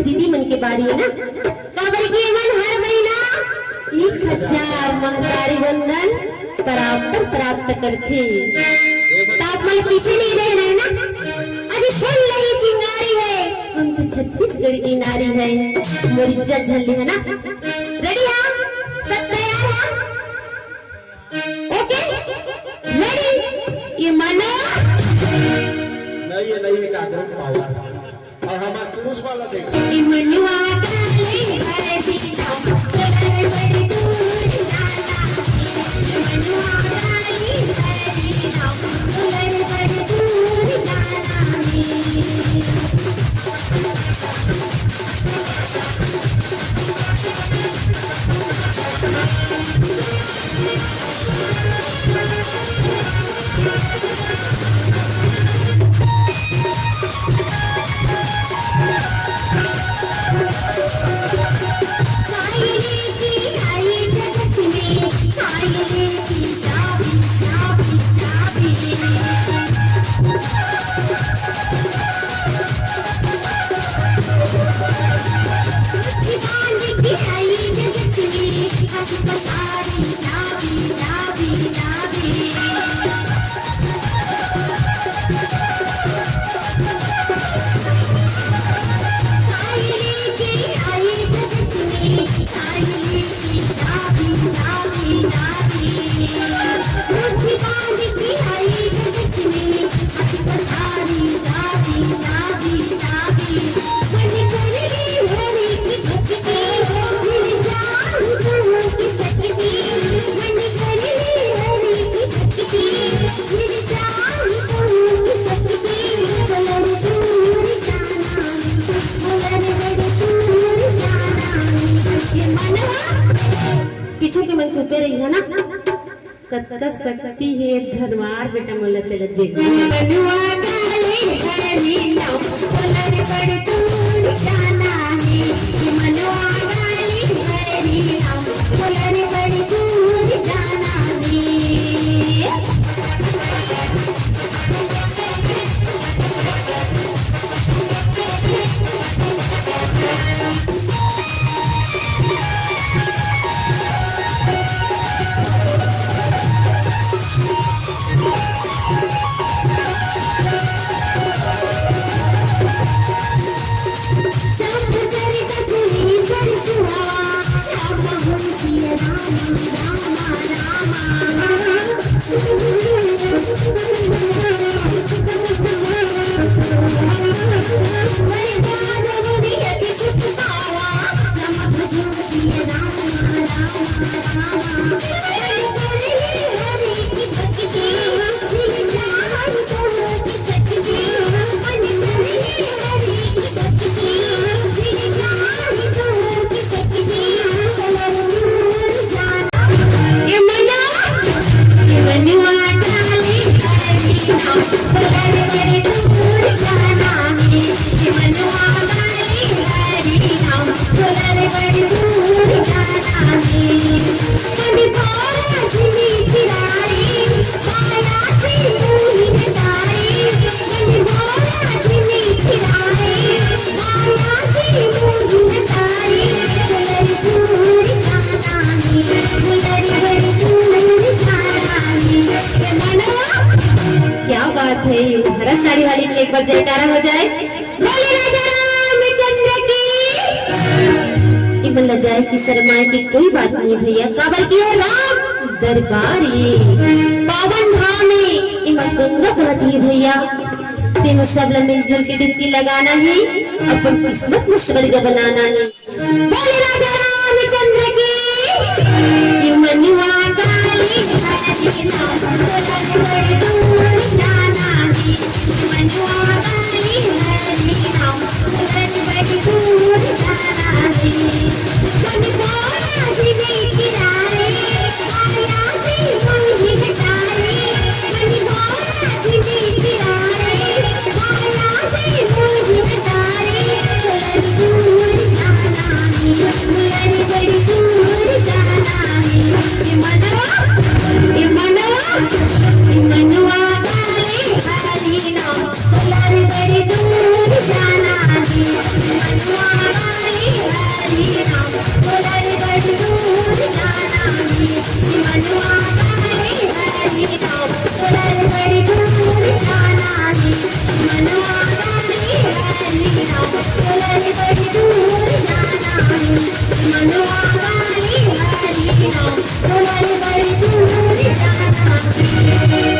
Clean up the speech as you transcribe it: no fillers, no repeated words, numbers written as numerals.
दीदी मन के बारी है ना काबर की मन हर महीना 1000 महतारी बंधन प्राप्त करते तापमान पीछे नहीं रह रहे ना अभी फल रही चिंगारी है हम तो छत्तीसगढ़ की नारी है मोरी इज्जत झल्ली है ना रेडी हाँ सब तैयार है ओके रेडी ये मानो नहीं है का ग्रुप पावर और हमारा पुरुष वाला देखो मनुआ डाले है दीदा तेरे बड़ी दूर जाना मनुआ डाले है दीदा तेरे बड़ी दूर जाना चुपे रही है ना कत्ता सकती है धनवार बेटा मोलते लगे बनुआ डाले है नीला कोलर बड़ दूर जाना है मनुआ डाले है नीला कोलर बड़ दूर जाना है हरा साड़ी वाली एक बार जयकारा हो जाए बोले राजा रामचंद्र की इमन लजाए की शर्माए की कोई बात नहीं भैया काबर की है राम दरबारी बाबा पास गंगा बहती है भैया, तेन सब लोग मिलजुल के डुबकी लगाना है, अपन किस्मत में स्वर्ग बनाना है। बोले राजा रामचंद्र की, ये मनुआ काली हरी नाम, बोला बड़ी दूर जाना है। मनुआ काली हरी नाम, बोला बड़ी दूर जाना है। मनुआ जी किनारे आया से मोही हटारे, मनुआ जी किनारे आया से मोही हटारे। दूर जाना है, बड़ी दूर जाना है। ये मनवा काली हरी नाम, बड़ी दूर जाना है। मनवा काली हरी नाम, बड़ी दूर जाना है। मनवा काली हरी नाम, बड़ी दूर जाना है। मनवा काली हरी नाम, बड़ी दूर जाना है। मनवा